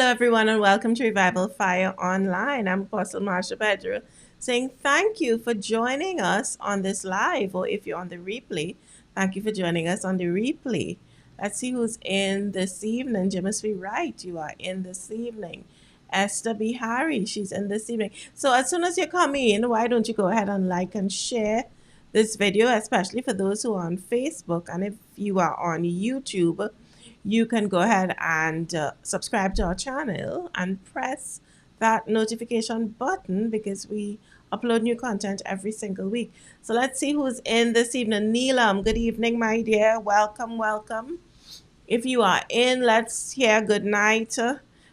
everyone, and welcome to Revival Fire Online. I'm Apostle Marsha, Pedro, saying thank you for joining us on this live, or if you're on the replay, thank you for joining us on the replay. Let's see who's in this evening. You must be right. You are in this evening. Esther B. Harry, she's in this evening. So as soon as you come in, why don't you go ahead and like and share this video, especially for those who are on Facebook. And if you are on YouTube, you can go ahead and subscribe to our channel and press that notification button because we upload new content every single week. So let's see who's in this evening. Neelam, good evening, my dear. Welcome, welcome. If you are in, let's hear good night.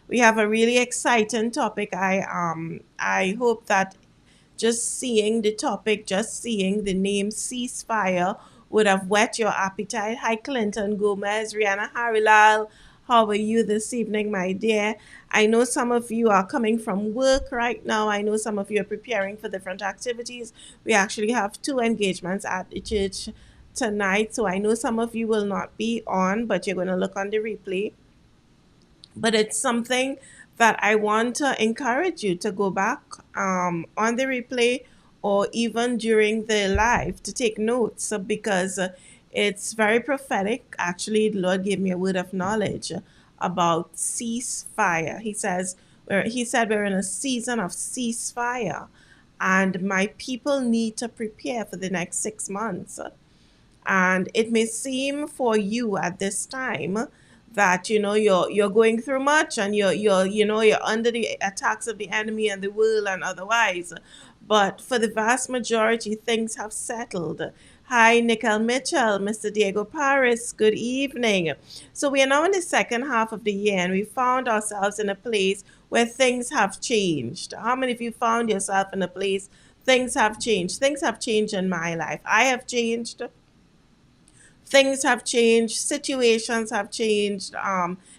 We have a really exciting topic. I hope that just seeing the topic, just seeing the name ceasefire would have whet your appetite. Hi, Clinton Gomez, Rihanna Harilal. How are you this evening, my dear? I know some of you are coming from work right now. I know some of you are preparing for different activities. We actually have two engagements at the church tonight. So I know some of you will not be on, but you're going to look on the replay. But it's something that I want to encourage you to go back on the replay or even during the live to take notes because it's very prophetic. Actually, the Lord gave me a word of knowledge about ceasefire. He said we're in a season of ceasefire, and my people need to prepare for the next 6 months. And it may seem for you at this time that you're going through much, and you're under the attacks of the enemy and the world and otherwise, but for the vast majority things have settled. Hi, Nicole Mitchell, Mr. Diego Paris, good evening. So we are now in the second half of the year, and we found ourselves in a place where things have changed. How many of you found yourself in a place things have changed? Things have changed in my life. I have changed. Things have changed, situations have changed,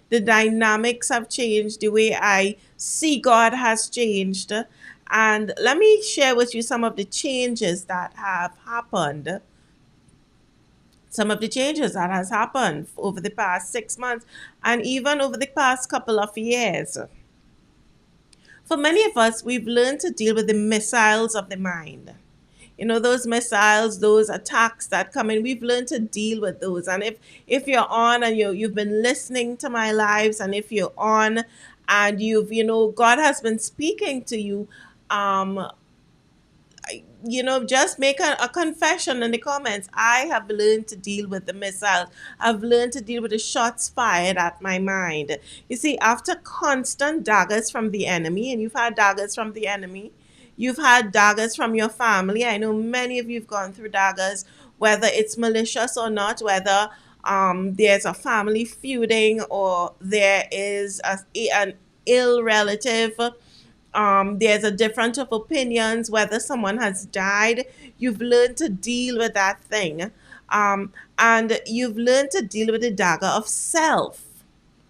the dynamics have changed, the way I see God has changed. And let me share with you some of the changes that have happened. Some of the changes that has happened over the past 6 months and even over the past couple of years. For many of us, we've learned to deal with the missiles of the mind. Those missiles, those attacks that come in, we've learned to deal with those. And if you're on and you've been listening to my lives, and if you're on and God has been speaking to you, just make a confession in the comments. I have learned to deal with the missiles. I've learned to deal with the shots fired at my mind. You see, after constant daggers from the enemy, and you've had daggers from the enemy, you've had daggers from your family. I know many of you have gone through daggers, whether it's malicious or not, whether there's a family feuding or there is an ill relative. There's a difference of opinions, whether someone has died. You've learned to deal with that thing. And you've learned to deal with the dagger of self.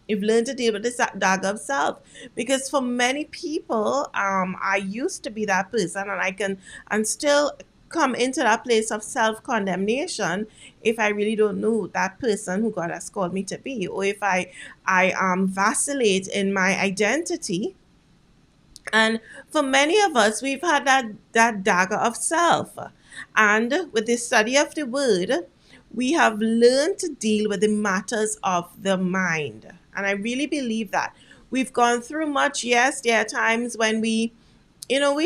You've learned to deal with this dagger of self, because for many people, I used to be that person, and I can and still come into that place of self-condemnation if I really don't know that person who God has called me to be, or if I vacillate in my identity. And for many of us, we've had that dagger of self. And with the study of the word, we have learned to deal with the matters of the mind. And I really believe that. We've gone through much. Yes, there are times when we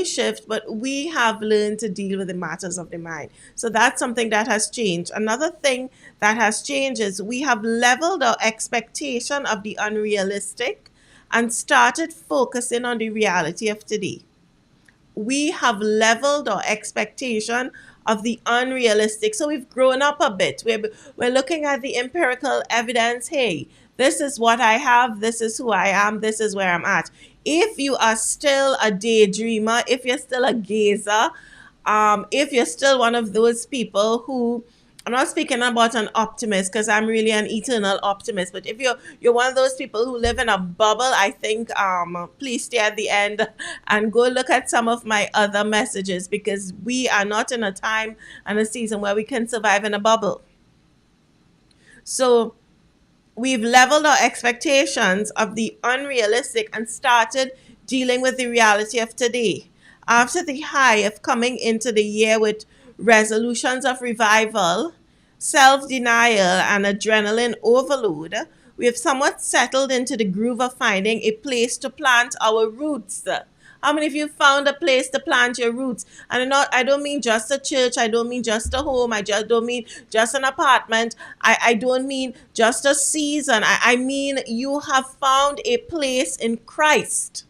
shift, but we have learned to deal with the matters of the mind. So that's something that has changed. Another thing that has changed is we have leveled our expectation of the unrealistic and started focusing on the reality of today. We have leveled our expectation of the unrealistic. So we've grown up a bit. We're looking at the empirical evidence. Hey, this is what I have. This is who I am. This is where I'm at. If you are still a daydreamer, if you're still a gazer, if you're still one of those people who, I'm not speaking about an optimist because I'm really an eternal optimist, but if you're one of those people who live in a bubble, I think please stay at the end and go look at some of my other messages, because we are not in a time and a season where we can survive in a bubble. So we've leveled our expectations of the unrealistic and started dealing with the reality of today. After the high of coming into the year with resolutions of revival, self denial, and adrenaline overload, we have somewhat settled into the groove of finding a place to plant our roots. How many of you found a place to plant your roots? And I don't mean just a church. I don't mean just a home. I just don't mean just an apartment. I don't mean just a season. I mean you have found a place in Christ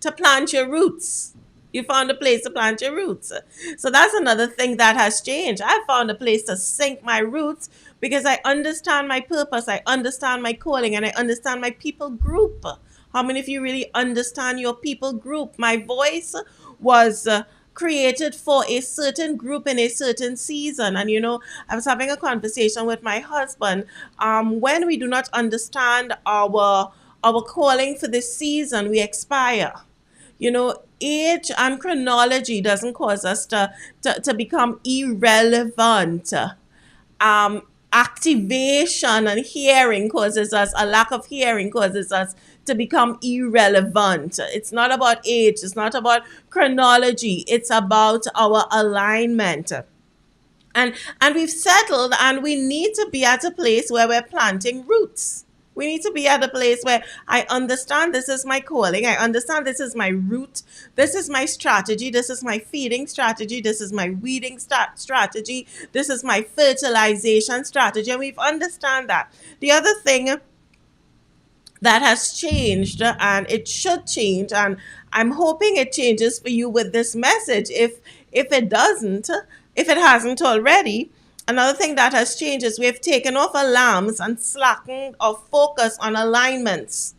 to plant your roots. You found a place to plant your roots. So that's another thing that has changed. I found a place to sink my roots because I understand my purpose, I understand my calling, and I understand my people group. How many of you really understand your people group? My voice was created for a certain group in a certain season. And I was having a conversation with my husband. When we do not understand our calling for this season, we expire. Age and chronology doesn't cause us to become irrelevant. Activation and hearing causes us, a lack of hearing causes us to become irrelevant. It's not about age, it's not about chronology, it's about our alignment. And we've settled, and we need to be at a place where we're planting roots. We need to be at a place where I understand this is my calling. I understand this is my root. This is my strategy. This is my feeding strategy. This is my weeding strategy. This is my fertilization strategy. And we've understand that. The other thing that has changed, and it should change, and I'm hoping it changes for you with this message. If it doesn't, if it hasn't already, another thing that has changed is we've taken off alarms and slackened our focus on alignments.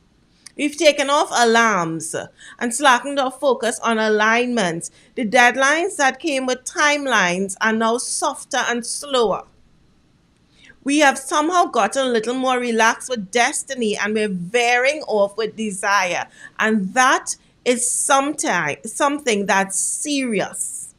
We've taken off alarms and slackened our focus on alignments. The deadlines that came with timelines are now softer and slower. We have somehow gotten a little more relaxed with destiny, and we're veering off with desire. And that is something that's serious.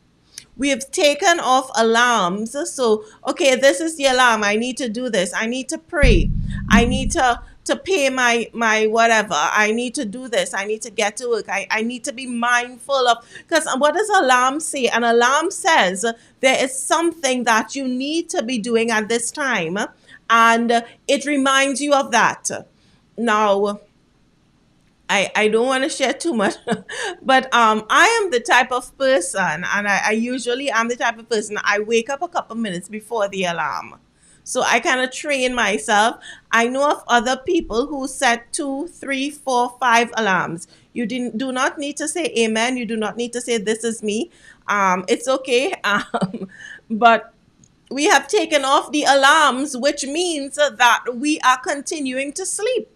We have taken off alarms. So, okay, this is the alarm. I need to do this. I need to pray. I need to pay my whatever. I need to do this. I need to get to work. I need to be mindful of, because what does alarm say? An alarm says there is something that you need to be doing at this time, and it reminds you of that. Now, I don't want to share too much, but I am the type of person, and I usually am the type of person, I wake up a couple minutes before the alarm. So I kind of train myself. I know of other people who set 2, 3, 4, 5 alarms. You do not need to say amen. You do not need to say this is me. It's okay. But we have taken off the alarms, which means that we are continuing to sleep.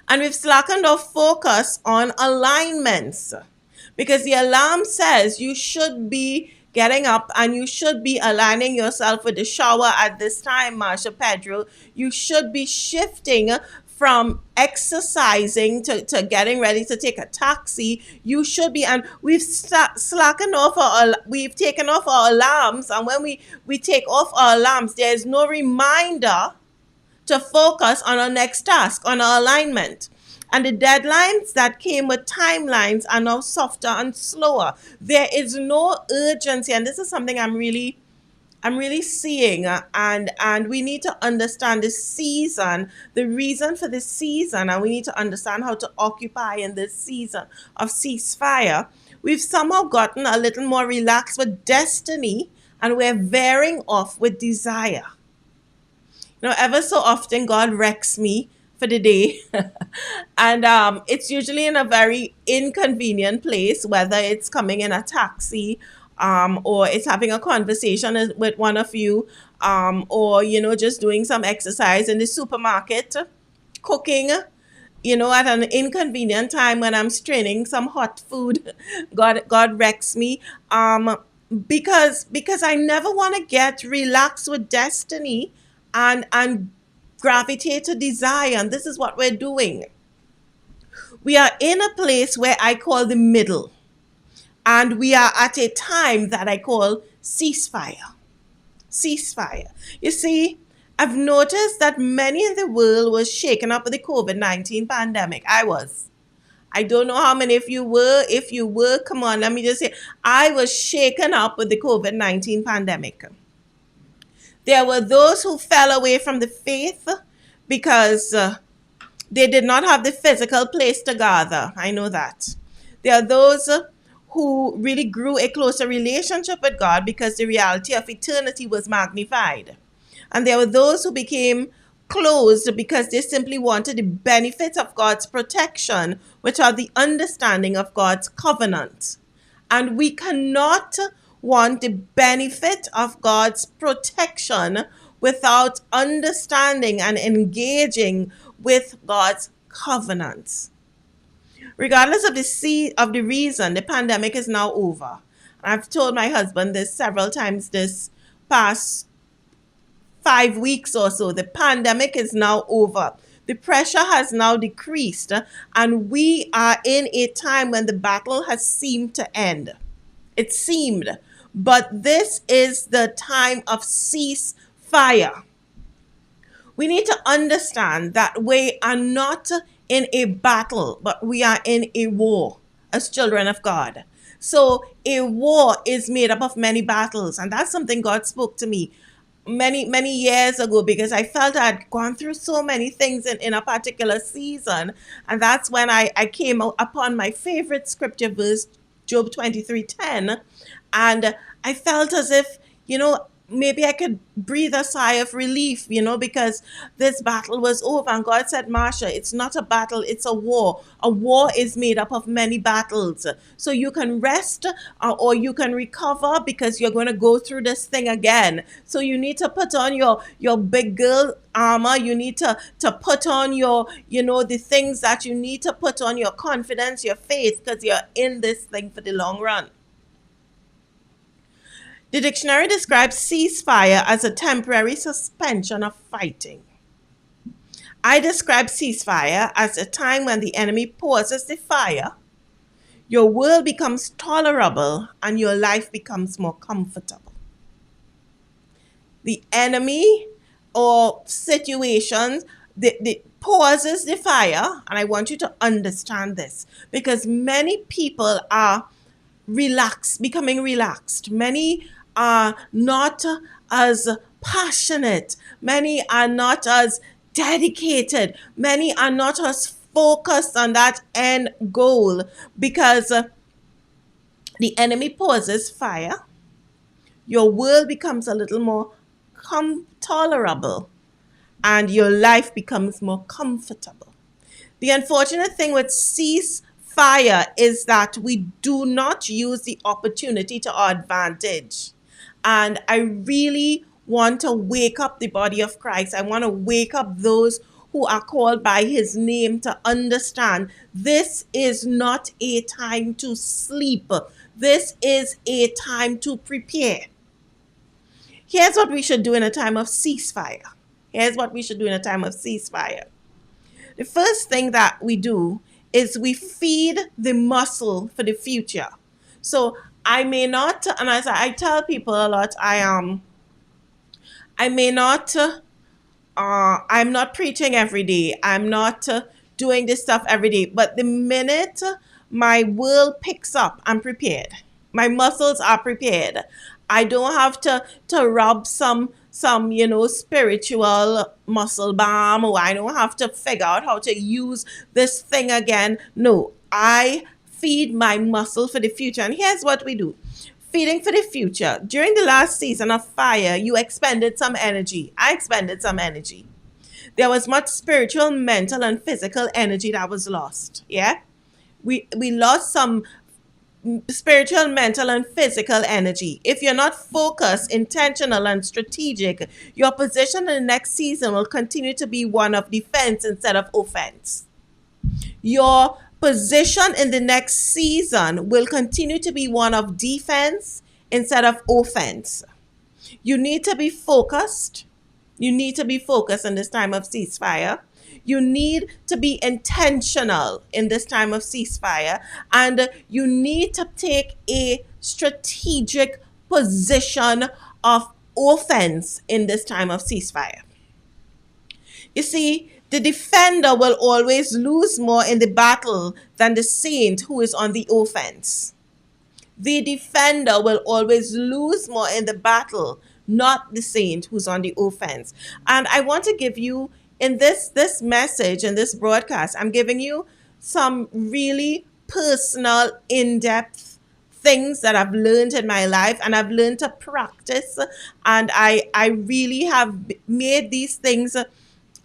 And we've slackened our focus on alignments, because the alarm says you should be getting up and you should be aligning yourself with the shower at this time, Marsha, Pedro. You should be shifting from exercising to getting ready to take a taxi. You should be, and we've slackened off we've taken off our alarms. And when we take off our alarms, there's no reminder to focus on our next task, on our alignment. And the deadlines that came with timelines are now softer and slower. There is no urgency, and this is something I'm really seeing, and we need to understand this season, the reason for this season, and we need to understand how to occupy in this season of ceasefire. We've somehow gotten a little more relaxed with destiny, and we're veering off with desire. Ever so often God wrecks me for the day. And it's usually in a very inconvenient place, whether it's coming in a taxi, or it's having a conversation with one of you, or, just doing some exercise in the supermarket, cooking, at an inconvenient time when I'm straining some hot food. God wrecks me. Because I never want to get relaxed with destiny and gravitate to desire. And this is what we're doing. We are in a place where I call the middle, and we are at a time that I call ceasefire. You see, I've noticed that many in the world were shaken up with the COVID-19 pandemic. I was. I don't know how many of you were. If you were, come on, let me just say, I was shaken up with the COVID-19 pandemic. There were those who fell away from the faith because they did not have the physical place to gather. I know that. There are those who really grew a closer relationship with God because the reality of eternity was magnified. And there were those who became closed because they simply wanted the benefits of God's protection, which are the understanding of God's covenant. And we cannot want the benefit of God's protection without understanding and engaging with God's covenants. Regardless of the reason, the pandemic is now over. I've told my husband this several times this past 5 weeks or so. The pandemic is now over. The pressure has now decreased, and we are in a time when the battle has seemed to end. It seemed. But this is the time of ceasefire. We need to understand that we are not in a battle, but we are in a war as children of God. So a war is made up of many battles, and that's something God spoke to me many years ago, because I felt I'd gone through so many things in a particular season. And that's when I came upon my favorite scripture verse, Job 23:10. And I felt as if, maybe I could breathe a sigh of relief, because this battle was over. And God said, Marsha, it's not a battle, it's a war. A war is made up of many battles. So you can rest or you can recover, because you're going to go through this thing again. So you need to put on your big girl armor. You need to put on the things that you need to put on, your confidence, your faith, because you're in this thing for the long run. The dictionary describes ceasefire as a temporary suspension of fighting. I describe ceasefire as a time when the enemy pauses the fire, your world becomes tolerable, and your life becomes more comfortable. The enemy or situations, the pauses the fire, and I want you to understand this, because many people are becoming relaxed. Many are not as passionate. Many are not as dedicated. Many are not as focused on that end goal, because the enemy pauses fire. Your world becomes a little more tolerable, and your life becomes more comfortable. The unfortunate thing with ceasefire is that we do not use the opportunity to our advantage. And I really want to wake up the body of Christ. I want to wake up those who are called by his name to understand this is not a time to sleep. This is a time to prepare. Here's what we should do in a time of ceasefire. Here's what we should do in a time of ceasefire. The first thing that we do is we feed the muscle for the future. So I may not, and as I tell people a lot, I'm not preaching every day. I'm not doing this stuff every day. But the minute my world picks up, I'm prepared. My muscles are prepared. I don't have to rub some spiritual muscle balm, or I don't have to figure out how to use this thing again. No, I feed my muscle for the future. And here's what we do. Feeding for the future. During the last season of fire, you expended some energy. I expended some energy. There was much spiritual, mental, and physical energy that was lost. Yeah? We lost some spiritual, mental, and physical energy. If you're not focused, intentional, and strategic, your position in the next season will continue to be one of defense instead of offense. Your position in the next season will continue to be one of defense instead of offense. You need to be focused. You need to be focused in this time of ceasefire. You need to be intentional in this time of ceasefire. And you need to take a strategic position of offense in this time of ceasefire. You see, the defender will always lose more in the battle than the saint who is on the offense. The defender will always lose more in the battle, not the saint who's on the offense. And I want to give you, in this message, in this broadcast, I'm giving you some really personal, in-depth things that I've learned in my life, and I've learned to practice, and I really have made these things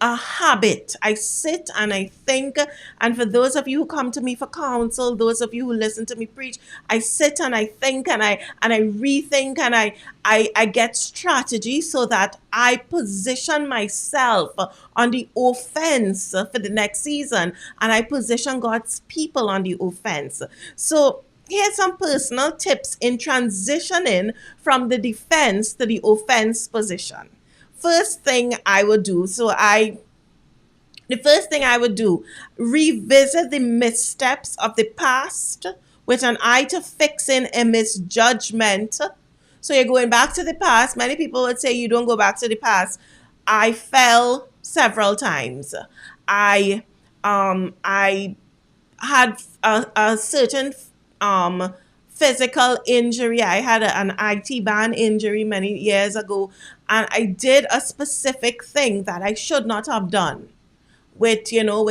a habit. I sit and I think, and for those of you who come to me for counsel, those of you who listen to me preach, I sit and I think, and I rethink, and I get strategy so that I position myself on the offense for the next season, and I position God's people on the offense. So here's some personal tips in transitioning from the defense to the offense position. First thing I would do, the first thing I would do, revisit the missteps of the past with an eye to fixing a misjudgment. So you're going back to the past. Many people would say you don't go back to the past. I fell several times. I had a certain physical injury. I had an IT band injury many years ago, and I did a specific thing that I should not have done with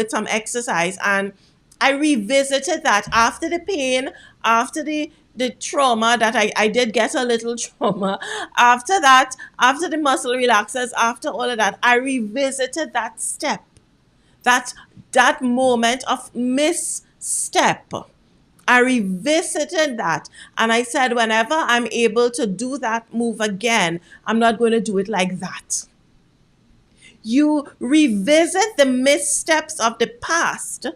some exercise. And I revisited that after the pain, after the trauma that I did get a little trauma. After that, after the muscle relaxers, after all of that, I revisited that step, that that moment of misstep. I revisited that, and I said, whenever I'm able to do that move again, I'm not going to do it like that. You revisit the missteps of the past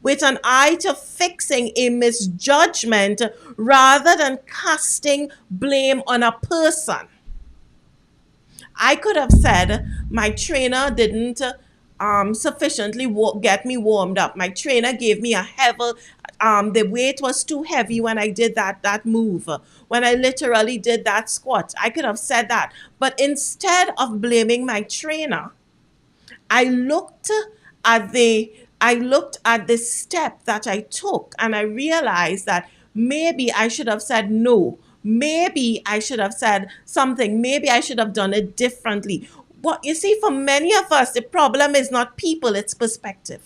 with an eye to fixing a misjudgment rather than casting blame on a person. I could have said my trainer didn't sufficiently get me warmed up. My trainer gave me a heavy, the weight was too heavy when I did that move. When I literally did that squat, I could have said that. But instead of blaming my trainer, I looked at the step that I took, and I realized that maybe I should have said no. Maybe I should have said something. Maybe I should have done it differently. What you see, for many of us, the problem is not people, it's perspective.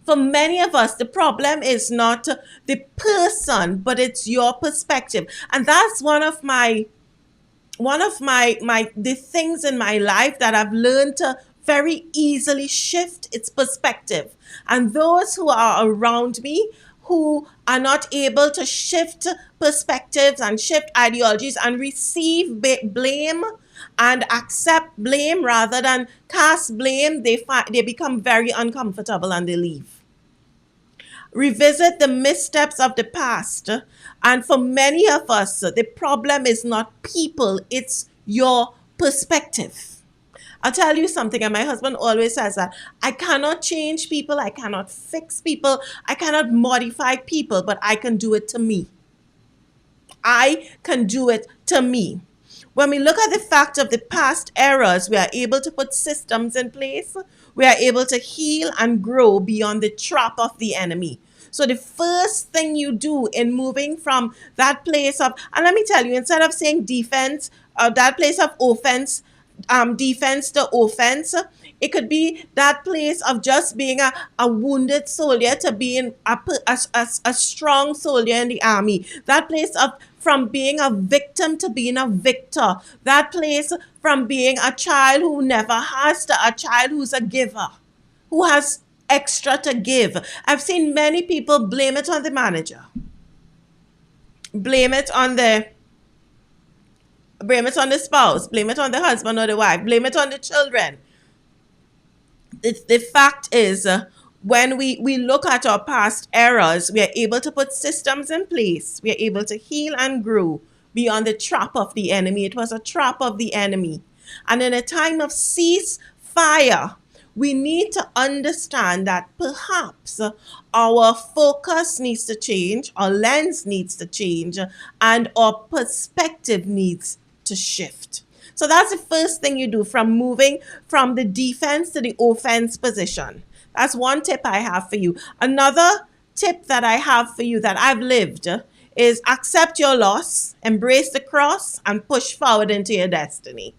For many of us, the problem is not the person, but it's your perspective. And that's one of my the things in my life that I've learned to very easily shift its perspective. And those who are around me who are not able to shift perspectives and shift ideologies and receive blame and accept blame rather than cast blame, they become very uncomfortable and they leave. Revisit the missteps of the past. And for many of us, the problem is not people, it's your perspective. I'll tell you something, and my husband always says that I cannot change people, I cannot fix people, I cannot modify people, but I can do it to me. I can do it to me. When we look at the fact of the past errors, we are able to put systems in place. We are able to heal and grow beyond the trap of the enemy. So the first thing you do in moving from that place of, and let me tell you, instead of saying defense, that place of offense, defense to offense, it could be that place of just being a wounded soldier to being a strong soldier in the army. That place of from being a victim to being a victor. That place from being a child who never has to a child who's a giver, who has extra to give. I've seen many people blame it on the manager, blame it on the spouse, blame it on the husband or the wife, blame it on the children. The fact is, when we look at our past errors, we are able to put systems in place. We are able to heal and grow beyond the trap of the enemy. It was a trap of the enemy. And in a time of ceasefire, we need to understand that perhaps our focus needs to change, our lens needs to change, and our perspective needs to shift. So that's the first thing you do, from moving from the defense to the offense position. That's one tip I have for you. Another tip that I have for you that I've lived is accept your loss, embrace the cross, and push forward into your destiny.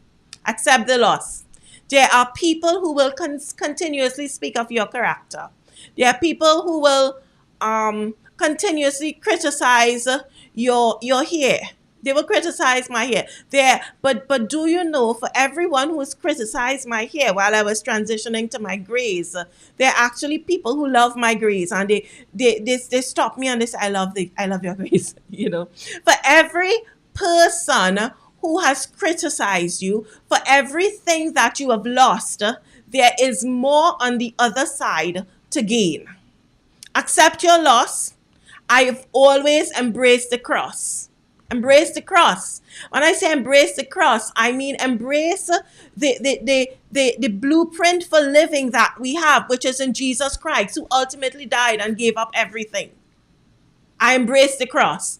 Accept the loss. There are people who will continuously speak of your character. There are people who will continuously criticize your hair. They will criticize my hair. But do you know, for everyone who has criticized my hair while I was transitioning to my grays, there are actually people who love my grays, and they stop me and they say, I love your grays. For every person who has criticized you, for everything that you have lost, there is more on the other side to gain. Accept your loss. I have always embraced the cross. Embrace the cross. When I say embrace the cross, I mean embrace the blueprint for living that we have, which is in Jesus Christ, who ultimately died and gave up everything. I embrace the cross.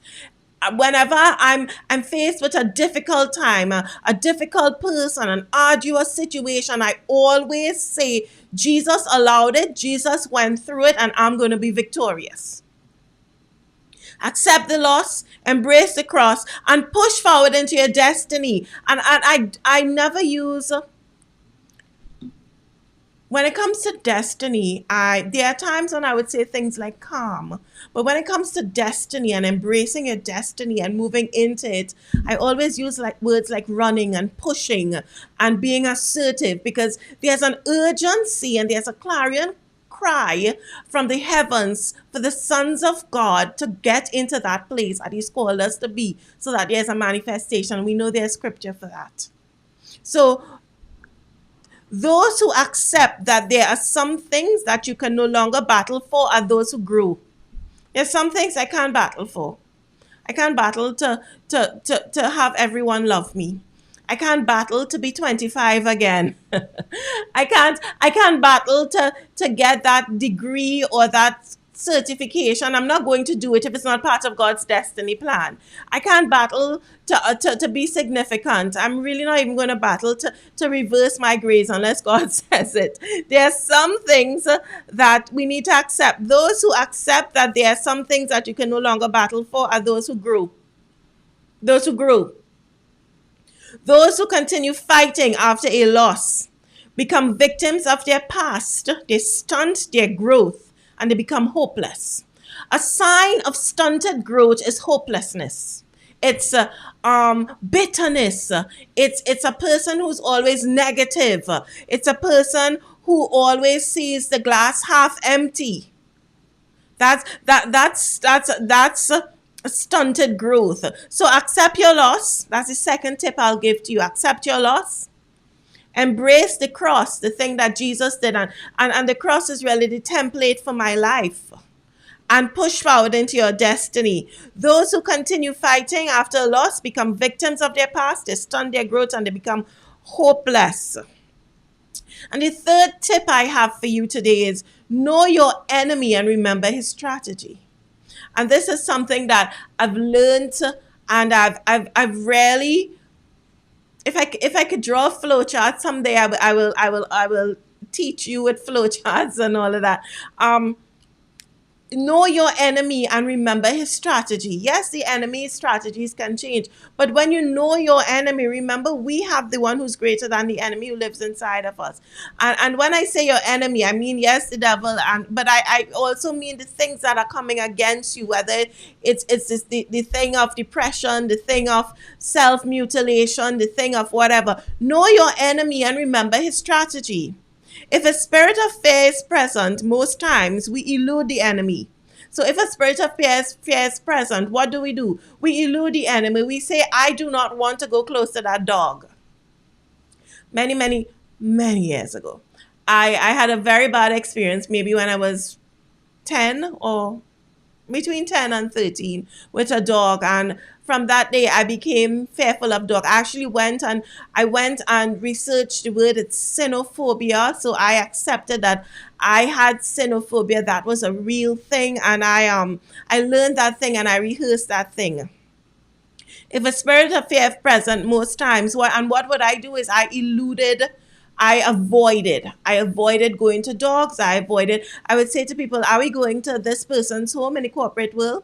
Whenever I'm faced with a difficult time, a difficult person, an arduous situation, I always say, Jesus allowed it, Jesus went through it, and I'm going to be victorious. Accept the loss, embrace the cross, and push forward into your destiny. And I never use, when it comes to destiny, there are times when I would say things like calm. But when it comes to destiny and embracing your destiny and moving into it, I always use words like running and pushing and being assertive, because there's an urgency and there's a clarion cry from the heavens for the sons of God to get into that place that He's called us to be, so that there's a manifestation. We know there's scripture for that. So those who accept that there are some things that you can no longer battle for are those who grow. There's some things I can't battle for. I can't battle to have everyone love me. I can't battle to be 25 again. I can't battle to get that degree or that certification. I'm not going to do it if it's not part of God's destiny plan. I can't battle to be significant. I'm really not even going to battle to reverse my grades unless God says it. There are some things that we need to accept. Those who accept that there are some things that you can no longer battle for are those who grew. Those who grew. Those who continue fighting after a loss become victims of their past. They stunt their growth and they become hopeless. A sign of stunted growth is hopelessness. It's bitterness. It's a person who's always negative. It's a person who always sees the glass half empty. That's stunted growth. So accept your loss. That's the second tip I'll give to you. Accept your loss. Embrace the cross, the thing that Jesus did. And the cross is really the template for my life. And push forward into your destiny. Those who continue fighting after a loss become victims of their past. They stunt their growth and they become hopeless. And the third tip I have for you today is know your enemy and remember his strategy. And this is something that I've learned, and I've really, if I could draw a flow chart someday, I will teach you with flow charts and all of that. Know your enemy and remember his strategy. Yes, the enemy's strategies can change, but when you know your enemy, remember we have the one who's greater than the enemy who lives inside of us. And when I say your enemy, I mean, yes, the devil, but I also mean the things that are coming against you, whether it's the thing of depression, the thing of self-mutilation, the thing of whatever. Know your enemy and remember his strategy. If a spirit of fear is present, most times we elude the enemy. So if a spirit of fear is present, what do? We elude the enemy. We say, I do not want to go close to that dog. Many years ago, I had a very bad experience, maybe when I was 10 or between 10 and 13 with a dog, and from that day I became fearful of dog. I actually went and researched the word. It's cynophobia. So I accepted that I had cynophobia. That was a real thing, and I learned that thing and I rehearsed that thing. If a spirit of fear is present most times, what would I do is I avoided going to dogs. I would say to people, are we going to this person's home in the corporate world?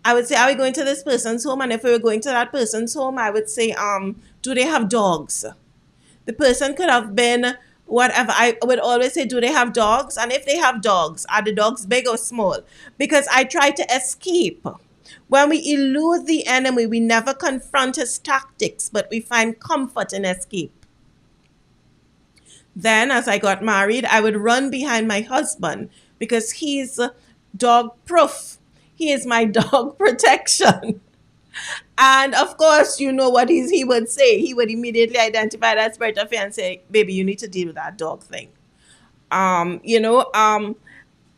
I would say, are we going to this person's home? And if we were going to that person's home, I would say, do they have dogs? The person could have been whatever. I would always say, do they have dogs? And if they have dogs, are the dogs big or small? Because I try to escape. When we elude the enemy, we never confront his tactics, but we find comfort in escape. Then, as I got married, I would run behind my husband because he's dog proof. He is my dog protection. And of course, you know what he would say. He would immediately identify that spirit of fear and say, baby, you need to deal with that dog thing. You know,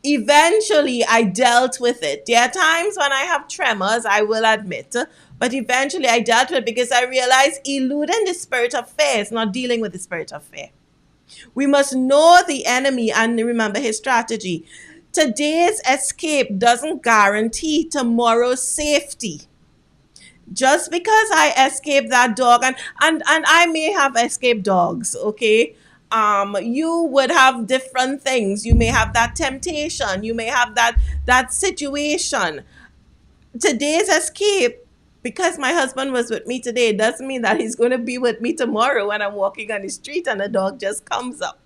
eventually I dealt with it. There are times when I have tremors, I will admit, but eventually I dealt with it because I realized eluding the spirit of fear is not dealing with the spirit of fear. We must know the enemy and remember his strategy. Today's escape doesn't guarantee tomorrow's safety. Just because I escaped that dog, and I may have escaped dogs, okay? You would have different things. You may have that temptation. You may have that situation. Today's escape, because my husband was with me today, doesn't mean that he's going to be with me tomorrow when I'm walking on the street and a dog just comes up.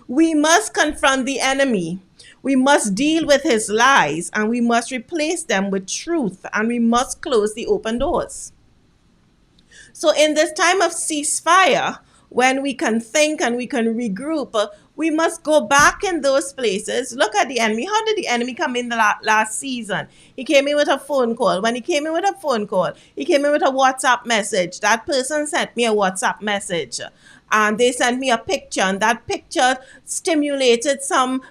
We must confront the enemy. We must deal with his lies, and we must replace them with truth, and we must close the open doors. So in this time of ceasefire, when we can think and we can regroup, we must go back in those places. Look at the enemy. How did the enemy come in the last season? He came in with a phone call. When he came in with a phone call, he came in with a WhatsApp message. That person sent me a WhatsApp message. And they sent me a picture, and that picture stimulated some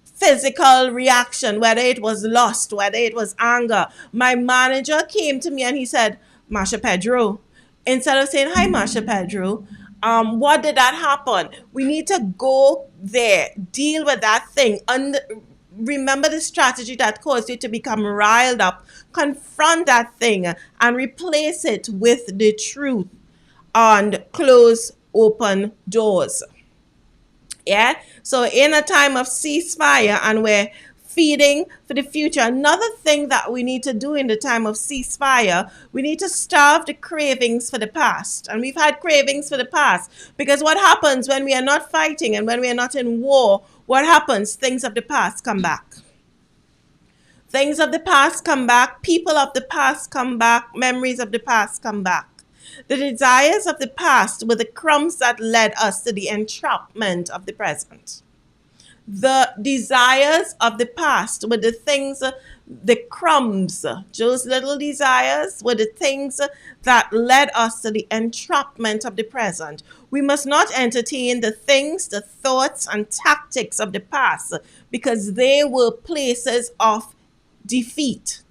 physical reaction, whether it was lust, whether it was anger. My manager came to me and he said, Marsha Pedro, instead of saying, hi, Marsha Pedro, what did that happen? We need to go there, deal with that thing, remember the strategy that caused you to become riled up, confront that thing and replace it with the truth and close open doors. Yeah. So in a time of ceasefire and we're feeding for the future, another thing that we need to do in the time of ceasefire, we need to starve the cravings for the past. And we've had cravings for the past because what happens when we are not fighting and when we are not in war, what happens? Things of the past come back. Things of the past come back. People of the past come back. Memories of the past come back. The desires of the past were the crumbs that led us to the entrapment of the present. The desires of the past were the things, the crumbs, those little desires were the things that led us to the entrapment of the present. We must not entertain the things, the thoughts, and tactics of the past because they were places of defeat.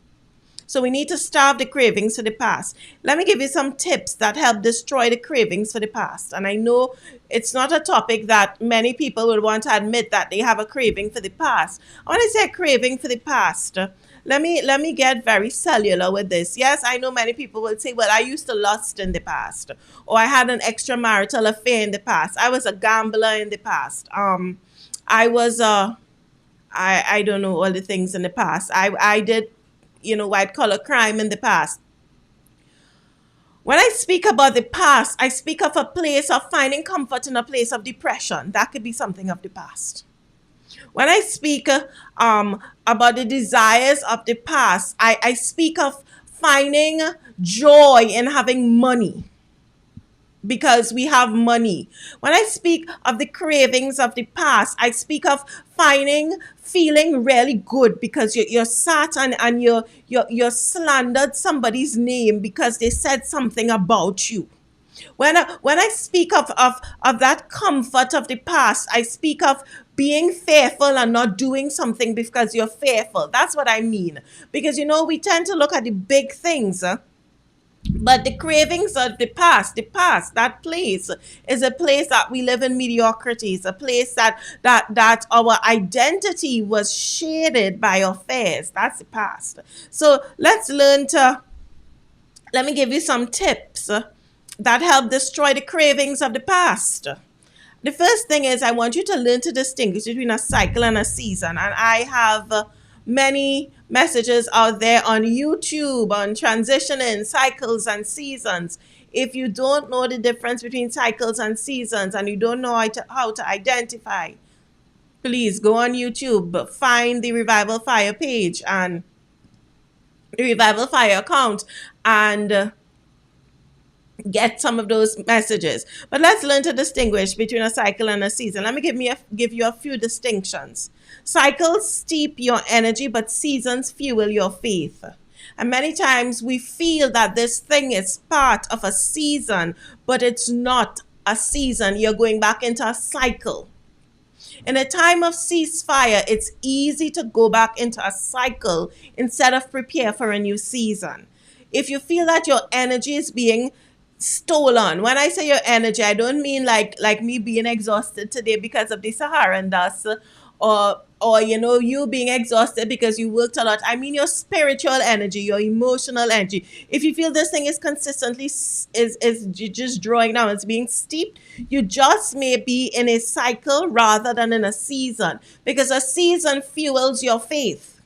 So we need to starve the cravings for the past. Let me give you some tips that help destroy the cravings for the past. And I know it's not a topic that many people would want to admit that they have a craving for the past. I want to say a craving for the past. Let me get very cellular with this. Yes, I know many people will say, well, I used to lust in the past, or I had an extramarital affair in the past. I was a gambler in the past. I was I don't know all the things in the past. I did white collar crime in the past. When I speak about the past, I speak of a place of finding comfort in a place of depression. That could be something of the past. When I speak about the desires of the past, I speak of finding joy in having money because we have money. When I speak of the cravings of the past, I speak of feeling really good because you're sat and you slandered somebody's name because they said something about you. When I speak of that comfort of the past, I speak of being fearful and not doing something because you're fearful. That's what I mean. Because, we tend to look at the big things, but the cravings of the past, that place is a place that we live in mediocrity. It's a place that our identity was shaded by affairs. That's the past. So let's learn to Let me give you some tips that help destroy the cravings of the past. The first thing is I want you to learn to distinguish between a cycle and a season. And I have many messages out there on YouTube on transitioning cycles and seasons. If you don't know the difference between cycles and seasons and you don't know how to identify, please go on YouTube, find the Revival Fire page and the Revival Fire account, and get some of those messages. But let's learn to distinguish between a cycle and a season. Let me give you a few distinctions. Cycles steep your energy, but seasons fuel your faith. And many times we feel that this thing is part of a season, but it's not a season. You're going back into a cycle. In a time of ceasefire, it's easy to go back into a cycle instead of prepare for a new season. If you feel that your energy is being stolen, when I say your energy, I don't mean like me being exhausted today because of the Saharan dust, or you being exhausted because you worked a lot. I mean your spiritual energy, your emotional energy. If you feel this thing is consistently is just drawing down, it's being steeped, you just may be in a cycle rather than in a season, because a season fuels your faith.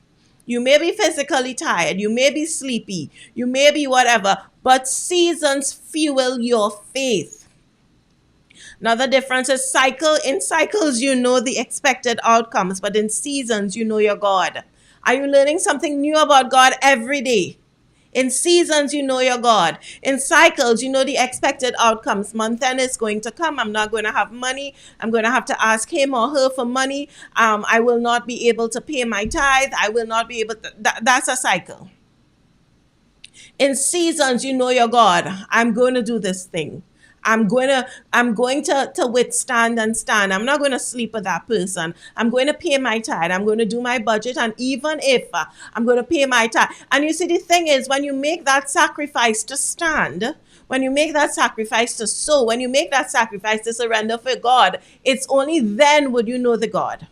You may be physically tired, you may be sleepy, you may be whatever, but seasons fuel your faith. Another difference is in cycles you know the expected outcomes, but in seasons you know your God. Are you learning something new about God every day? In seasons you know your God. In cycles you know the expected outcomes. Month end is going to come. I'm not going to have money. I'm going to have to ask him or her for money. I will not be able to pay my tithe. I will not be able to. That's a cycle. In seasons you know your God. I'm going to do this thing. I'm going to withstand and stand. I'm not going to sleep with that person. I'm going to pay my tithe. I'm going to do my budget. And even if I'm going to pay my tithe. And you see, the thing is, when you make that sacrifice to stand, when you make that sacrifice to sow, when you make that sacrifice to surrender for God, it's only then would you know the God.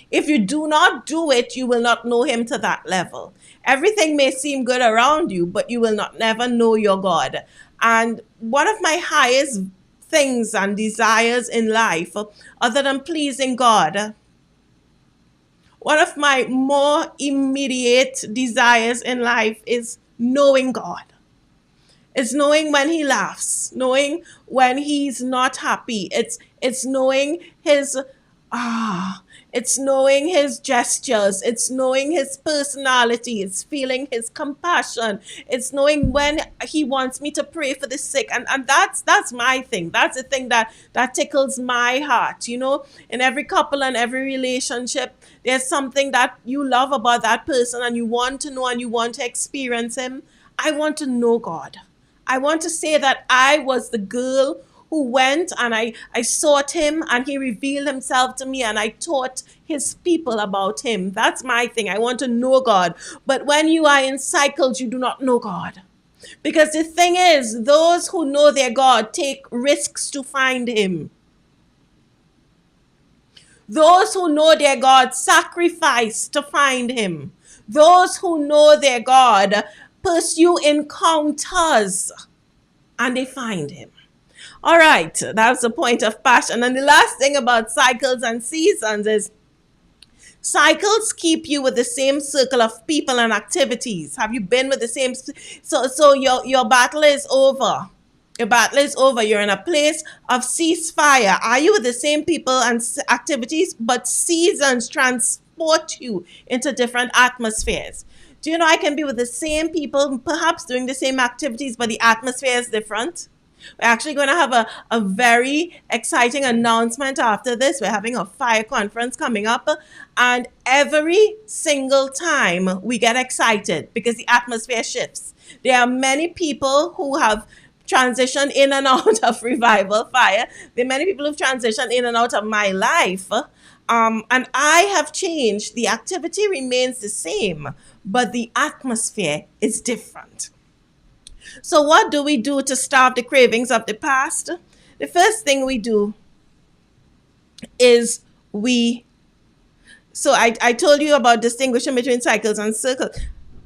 If you do not do it, you will not know him to that level. Everything may seem good around you, but you will not never know your God. And one of my highest things and desires in life, other than pleasing God, one of my more immediate desires in life is knowing God. It's knowing when he laughs, knowing when he's not happy. It's knowing his it's knowing his gestures. It's knowing his personality. It's feeling his compassion. It's knowing when he wants me to pray for the sick. And that's my thing. That's the thing that tickles my heart. In every couple and every relationship, there's something that you love about that person and you want to know and you want to experience him. I want to know God. I want to say that I was the girl who went and I sought him and he revealed himself to me and I taught his people about him. That's my thing. I want to know God. But when you are in cycles, you do not know God. Because the thing is, those who know their God take risks to find him. Those who know their God sacrifice to find him. Those who know their God pursue encounters and they find him. All right, that's the point of passion. And the last thing about cycles and seasons is cycles keep you with the same circle of people and activities. Have you been with the same? So your battle is over. Your battle is over. You're in a place of ceasefire. Are you with the same people and activities? But seasons transport you into different atmospheres. Do you know I can be with the same people, perhaps doing the same activities, but the atmosphere is different? We're actually going to have a very exciting announcement after this. We're having a fire conference coming up. And every single time we get excited because the atmosphere shifts. There are many people who have transitioned in and out of Revival Fire. There are many people who've transitioned in and out of my life. And I have changed. The activity remains the same, but the atmosphere is different. So what do we do to starve the cravings of the past? The first thing we do is I told you about distinguishing between cycles and circles.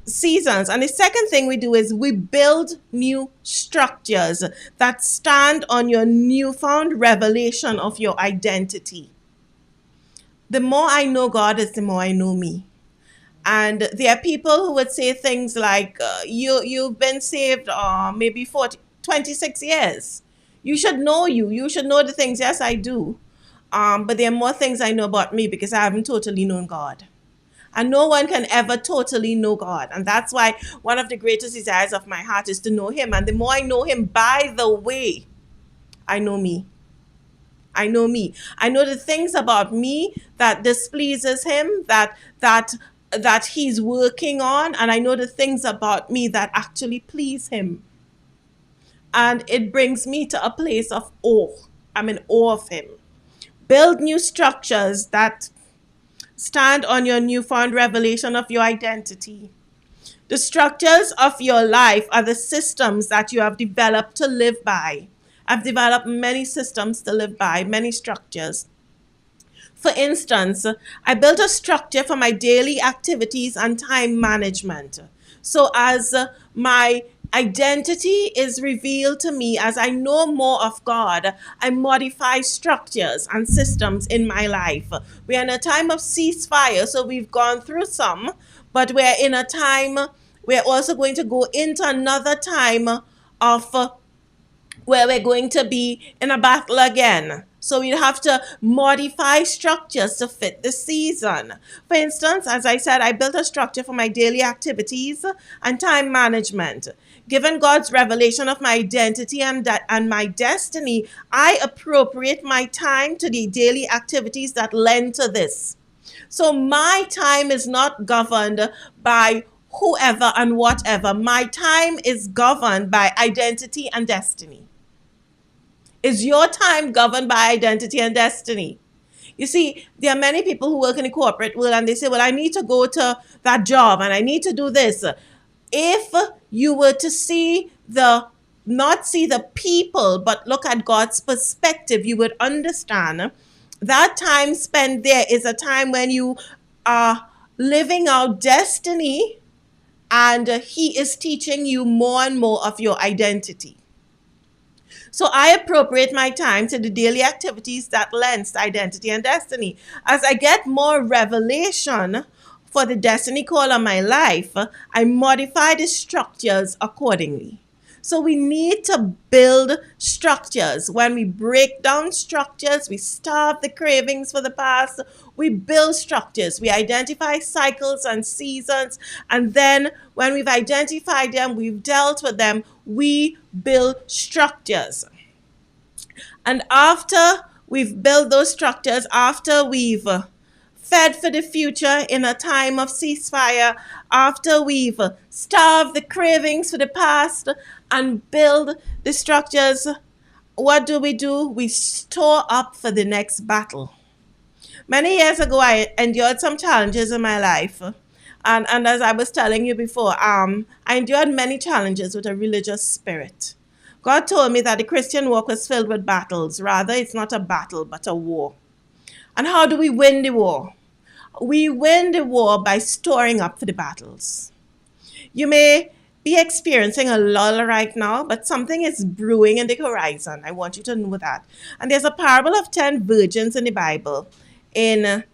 seasons. And the second thing we do is we build new structures that stand on your newfound revelation of your identity. The more I know God is the more I know me. And there are people who would say things like, you've been saved maybe 26 years. You should know you. You should know the things. Yes, I do. But there are more things I know about me because I haven't totally known God. And no one can ever totally know God. And that's why one of the greatest desires of my heart is to know him. And the more I know him, by the way, I know me. I know me. I know the things about me that displeases him, that he's working on, and I know the things about me that actually please him. And it brings me to a place of awe. I'm in awe of him. Build new structures that stand on your newfound revelation of your identity. The structures of your life are the systems that you have developed to live by. I've developed many systems to live by, many structures. For instance, I built a structure for my daily activities and time management. So as my identity is revealed to me, as I know more of God, I modify structures and systems in my life. We're in a time of ceasefire, so we've gone through some, but we're in a time, we're also going to go into another time of where we're going to be in a battle again. So we have to modify structures to fit the season. For instance, as I said, I built a structure for my daily activities and time management. Given God's revelation of my identity and my destiny, I appropriate my time to the daily activities that lend to this. So my time is not governed by whoever and whatever. My time is governed by identity and destiny. Is your time governed by identity and destiny? You see, there are many people who work in the corporate world and they say, well, I need to go to that job and I need to do this. If you were to not see the people, but look at God's perspective, you would understand that time spent there is a time when you are living out destiny, and he is teaching you more and more of your identity. So I appropriate my time to the daily activities that lends to identity and destiny. As I get more revelation for the destiny call on my life, I modify the structures accordingly. So we need to build structures. When we break down structures, we starve the cravings for the past. We build structures. We identify cycles and seasons. And then when we've identified them, we've dealt with them, we build structures. And after we've built those structures, after we've fed for the future in a time of ceasefire, after we've starved the cravings for the past and build the structures, what do? We store up for the next battle. Many years ago, I endured some challenges in my life. And as I was telling you before, I endured many challenges with a religious spirit. God told me that the Christian walk was filled with battles. Rather, it's not a battle, but a war. And how do we win the war? We win the war by storing up for the battles. You may be experiencing a lull right now, but something is brewing in the horizon. I want you to know that. And there's a parable of 10 virgins in the Bible. And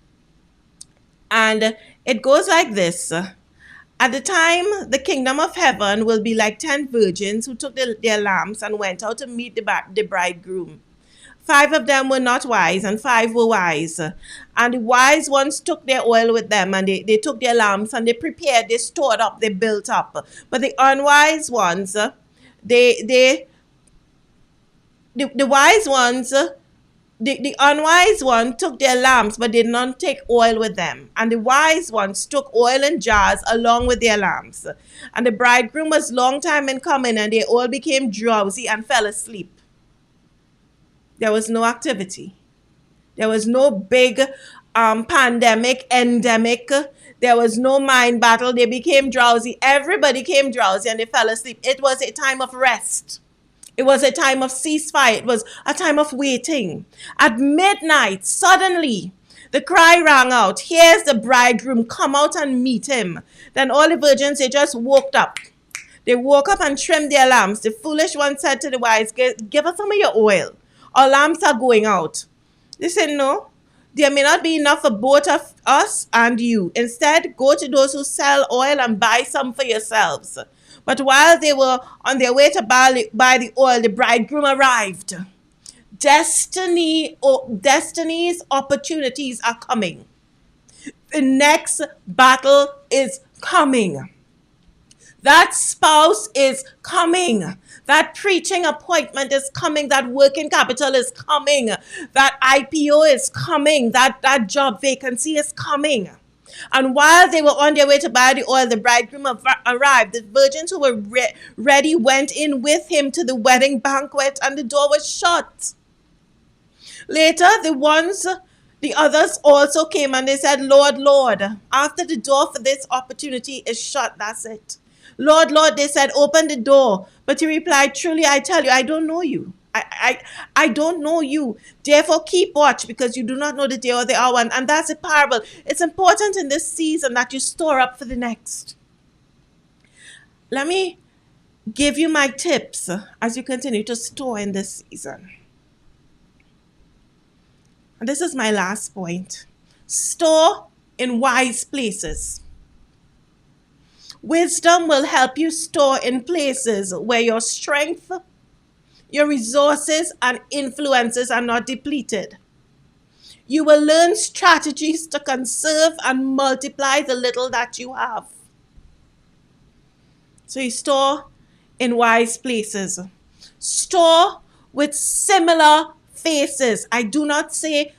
it goes like this. At the time, the kingdom of heaven will be like 10 virgins who took their lamps and went out to meet the bridegroom. 5 of them were not wise, and 5 were wise. And the wise ones took their oil with them, and they took their lamps, and they prepared, they stored up, they built up. But the unwise ones, the wise ones, the unwise one took their lamps, but did not take oil with them. And the wise ones took oil in jars along with their lamps. And the bridegroom was long time in coming, and they all became drowsy and fell asleep. There was no activity. There was no big pandemic, endemic. There was no mind battle. They became drowsy. Everybody came drowsy and they fell asleep. It was a time of rest. It was a time of ceasefire. It was a time of waiting. At midnight, suddenly, The cry rang out, "Here's the bridegroom, come out and meet him." Then all the virgins, they just woke up. They woke up and trimmed their lamps. The foolish one said to the wise, "Give us some of your oil. Our lamps are going out." They said, "No, there may not be enough for both of us and you. Instead, go to those who sell oil and buy some for yourselves." But while they were on their way to buy the oil, the bridegroom arrived. Destiny's opportunities are coming. The next battle is coming. That spouse is coming. That preaching appointment is coming. That working capital is coming. That IPO is coming. That job vacancy is coming. And while they were on their way to buy the oil, the bridegroom arrived. The virgins who were ready went in with him to the wedding banquet, and the door was shut. Later, the others also came, and they said, "Lord, Lord." After the door for this opportunity is shut, that's it. "Lord, Lord," they said, "open the door." But he replied, "Truly, I tell you, I don't know you. I don't know you. Therefore, keep watch, because you do not know the day or the hour." And that's a parable. It's important in this season that you store up for the next. Let me give you my tips as you continue to store in this season. And this is my last point. Store in wise places. Wisdom will help you store in places where your strength, your resources, and influences are not depleted. You will learn strategies to conserve and multiply the little that you have. So you store in wise places. Store with similar faces. I do not say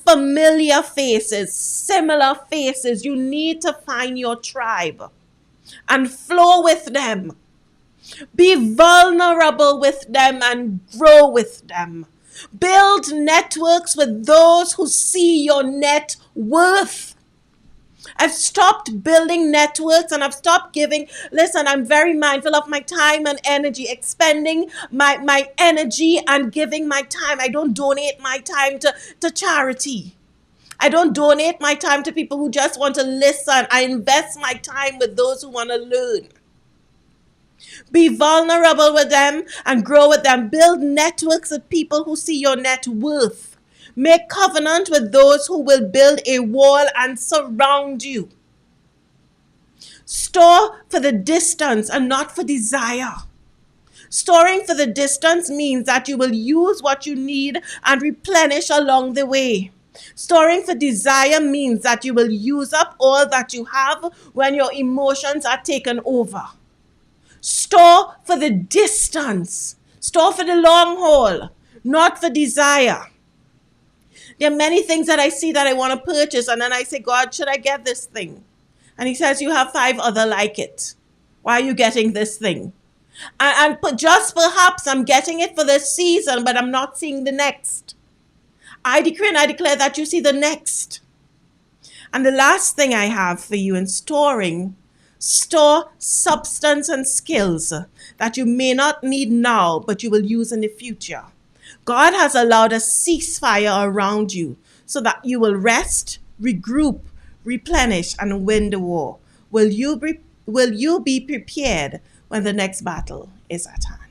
familiar faces, similar faces. You need to find your tribe and flow with them. Be vulnerable with them and grow with them. Build networks with those who see your net worth. I've stopped building networks and I've stopped giving. Listen, I'm very mindful of my time and energy, expending my energy and giving my time. I don't donate my time to charity. I don't donate my time to people who just want to listen. I invest my time with those who want to learn. Be vulnerable with them and grow with them. Build networks of people who see your net worth. Make covenant with those who will build a wall and surround you. Store for the distance and not for desire. Storing for the distance means that you will use what you need and replenish along the way. Storing for desire means that you will use up all that you have when your emotions are taken over. Store for the distance. Store for the long haul, not for desire. There are many things that I see that I want to purchase, and then I say, "God, should I get this thing?" And he says, "You have 5 other like it. Why are you getting this thing?" And just perhaps I'm getting it for this season, but I'm not seeing the next. I decree and I declare that you see the next. And the last thing I have for you in storing, store substance and skills that you may not need now, but you will use in the future. God has allowed a ceasefire around you so that you will rest, regroup, replenish, and win the war. Will you be prepared when the next battle is at hand?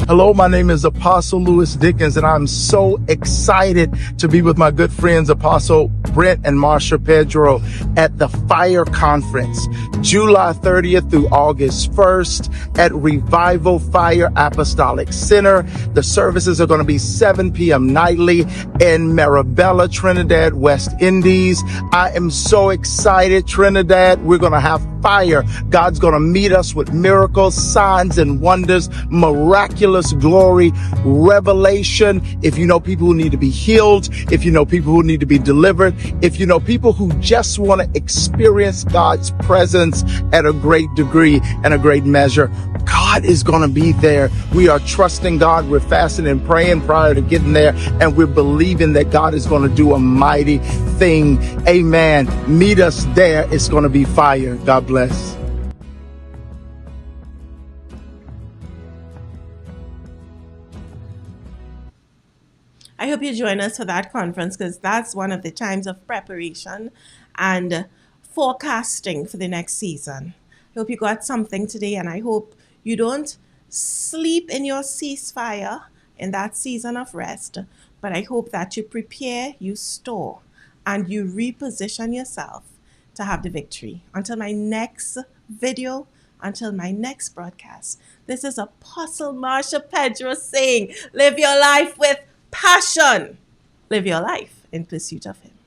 Hello, my name is Apostle Louis Dickens, and I'm so excited to be with my good friends, Apostle Brent and Marsha Pedro, at the Fire Conference, July 30th through August 1st at Revival Fire Apostolic Center. The services are going to be 7 p.m. nightly in Marabella, Trinidad, West Indies. I am so excited, Trinidad. We're going to have fire. God's going to meet us with miracles, signs, and wonders, miraculous glory, revelation. If you know people who need to be healed, if you know people who need to be delivered, if you know people who just want to experience God's presence at a great degree and a great measure, God is going to be there. We are trusting God. We're fasting and praying prior to getting there, and we're believing that God is going to do a mighty thing. Amen. Meet us there. It's going to be fire. God bless. I hope you join us for that conference because that's one of the times of preparation and forecasting for the next season. I hope you got something today, and I hope you don't sleep in your ceasefire in that season of rest, but I hope that you prepare, you store, and you reposition yourself to have the victory. Until my next video, until my next broadcast, this is Apostle Marsha Pedro saying, live your life with passion. Live your life in pursuit of Him.